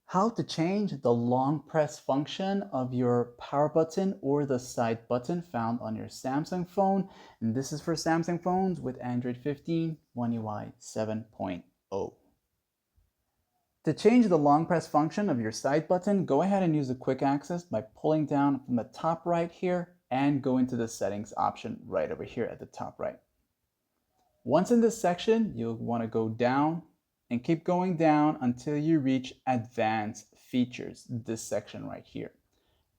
How to change the long press function of your power button or the side button found on your Samsung phone. And this is for Samsung phones with Android 15 One UI 7.0. To change the long press function of your side button, go ahead and use the quick access by pulling down from the top right here and go into the settings option right over here at the top right. Once in this section, you'll want to go down and keep going down until you reach Advanced Features, this section right here.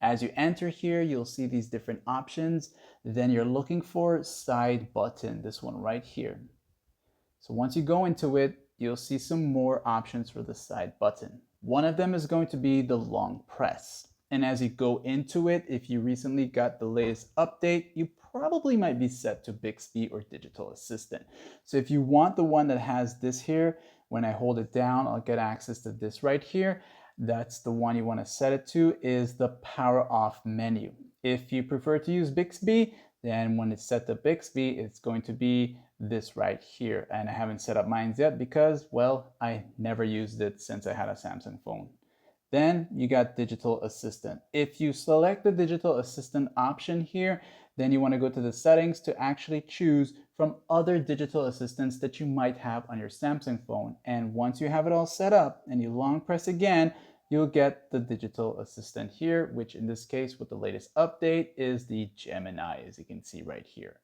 As you enter here, you'll see these different options. Then you're looking for Side Button, this one right here. So once you go into it, you'll see some more options for the side button. One of them is going to be the long press. And as you go into it, if you recently got the latest update, you probably might be set to Bixby or Digital Assistant. So if you want the one that has this here, when I hold it down, I'll get access to this right here. That's the one you want to set it to, is the power off menu. If you prefer to use Bixby, then when it's set to Bixby, it's going to be this right here. And I haven't set up mine yet because, well, I never used it since I had a Samsung phone. Then you got Digital Assistant. If you select the Digital Assistant option here, then you want to go to the settings to actually choose from other digital assistants that you might have on your Samsung phone. And once you have it all set up and you long press again, you'll get the digital assistant here, which in this case with the latest update is the Gemini, as you can see right here.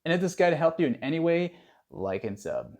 And if this guide helped you in any way, like and sub.